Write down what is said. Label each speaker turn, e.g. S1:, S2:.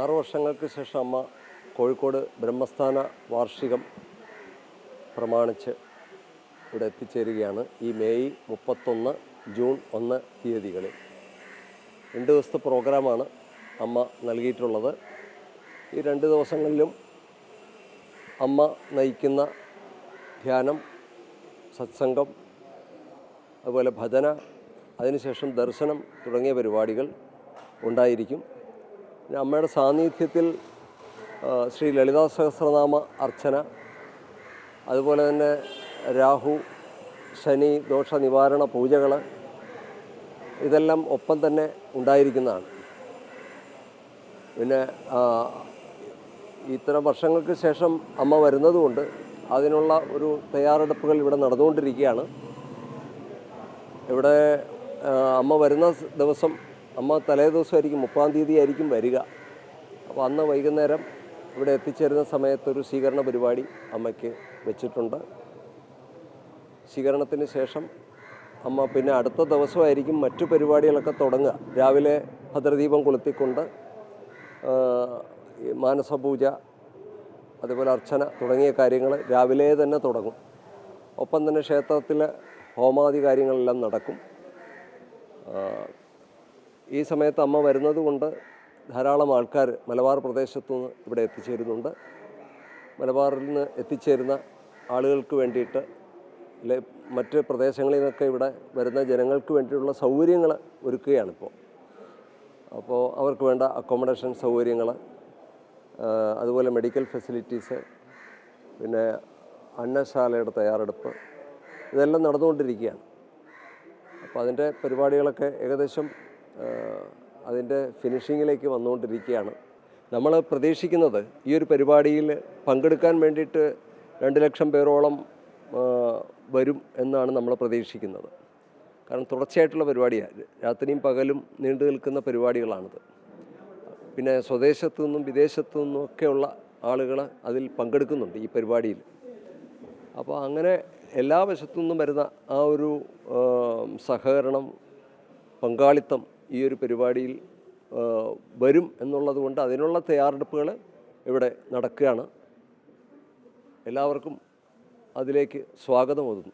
S1: 6 വർഷങ്ങൾക്ക് ശേഷം അമ്മ കോഴിക്കോട് ബ്രഹ്മസ്ഥാന വാർഷികം പ്രമാണിച്ച് ഇവിടെ എത്തിച്ചേരുകയാണ്. ഈ മെയ് 31, ജൂൺ 1 തീയതികളിൽ 2 ദിവസത്തെ പ്രോഗ്രാമാണ് അമ്മ നൽകിയിട്ടുള്ളത്. ഈ 2 ദിവസങ്ങളിലും അമ്മ നയിക്കുന്ന ധ്യാനം, സത്സംഗം, അതുപോലെ ഭജന, അതിനുശേഷം ദർശനം തുടങ്ങിയ പരിപാടികൾ ഉണ്ടായിരിക്കും. പിന്നെ അമ്മയുടെ സാന്നിധ്യത്തിൽ ശ്രീ ലളിതാ സഹസ്രനാമ അർച്ചന, അതുപോലെ തന്നെ രാഹു ശനി ദോഷ നിവാരണ പൂജകൾ, ഇതെല്ലാം ഒപ്പം തന്നെ ഉണ്ടായിരിക്കുന്നതാണ്. പിന്നെ ഇത്തരം വർഷങ്ങൾക്ക് ശേഷം അമ്മ വരുന്നതുകൊണ്ട് അതിനുള്ള ഒരു തയ്യാറെടുപ്പുകൾ ഇവിടെ നടന്നുകൊണ്ടിരിക്കുകയാണ്. ഇവിടെ അമ്മ വരുന്ന ദിവസം, അമ്മ തലേ ദിവസമായിരിക്കും 30-ാം തീയതി ആയിരിക്കും വരിക. അപ്പോൾ അന്ന് വൈകുന്നേരം ഇവിടെ എത്തിച്ചേരുന്ന സമയത്തൊരു സ്വീകരണ പരിപാടി അമ്മയ്ക്ക് വെച്ചിട്ടുണ്ട്. സ്വീകരണത്തിന് ശേഷം അമ്മ പിന്നെ അടുത്ത ദിവസമായിരിക്കും മറ്റു പരിപാടികളൊക്കെ തുടങ്ങുക. രാവിലെ ഭദ്രദീപം കൊളുത്തിക്കൊണ്ട് മാനസപൂജ, അതുപോലെ അർച്ചന തുടങ്ങിയ കാര്യങ്ങൾ രാവിലെ തന്നെ തുടങ്ങും. ഒപ്പം തന്നെ ക്ഷേത്രത്തിൽ ഹോമാദി കാര്യങ്ങളെല്ലാം നടക്കും. ഈ സമയത്ത് അമ്മ വരുന്നത് കൊണ്ട് ധാരാളം ആൾക്കാർ മലബാർ പ്രദേശത്തു നിന്ന് ഇവിടെ എത്തിച്ചേരുന്നുണ്ട്. മലബാറിൽ നിന്ന് എത്തിച്ചേരുന്ന ആളുകൾക്ക് വേണ്ടിയിട്ട് മറ്റ് പ്രദേശങ്ങളിൽ നിന്നൊക്കെ ഇവിടെ വരുന്ന ജനങ്ങൾക്ക് വേണ്ടിയിട്ടുള്ള സൗകര്യങ്ങൾ ഒരുക്കുകയാണിപ്പോൾ. അപ്പോൾ അവർക്ക് വേണ്ട അക്കോമഡേഷൻ സൗകര്യങ്ങൾ, അതുപോലെ മെഡിക്കൽ ഫെസിലിറ്റീസ്, പിന്നെ അന്നശാലയുടെ തയ്യാറെടുപ്പ്, ഇതെല്ലാം നടന്നുകൊണ്ടിരിക്കുകയാണ്. അപ്പോൾ അതിൻ്റെ പരിപാടികളൊക്കെ ഏകദേശം അതിൻ്റെ ഫിനിഷിങ്ങിലേക്ക് വന്നുകൊണ്ടിരിക്കുകയാണ്. നമ്മൾ പ്രതീക്ഷിക്കുന്നത് ഈ ഒരു പരിപാടിയിൽ പങ്കെടുക്കാൻ വേണ്ടിയിട്ട് 2 ലക്ഷം പേരോളം വരും എന്നാണ് നമ്മൾ പ്രതീക്ഷിക്കുന്നത്. കാരണം തുടർച്ചയായിട്ടുള്ള പരിപാടിയാണ്, രാത്രിയും പകലും നീണ്ടു നിൽക്കുന്ന പരിപാടികളാണിത്. പിന്നെ സ്വദേശത്തു നിന്നും വിദേശത്തു നിന്നും ഒക്കെയുള്ള ആളുകൾ അതിൽ പങ്കെടുക്കുന്നുണ്ട് ഈ പരിപാടിയിൽ. അപ്പോൾ അങ്ങനെ എല്ലാ വശത്തു നിന്നും വരുന്ന ആ ഒരു സഹകരണം, പങ്കാളിത്തം ഈ ഒരു പരിപാടിയിൽ വരും എന്നുള്ളത് കൊണ്ട് അതിനുള്ള തയ്യാറെടുപ്പുകൾ ഇവിടെ നടക്കുകയാണ്. എല്ലാവർക്കും അതിലേക്ക് സ്വാഗതം ഓതുന്നു.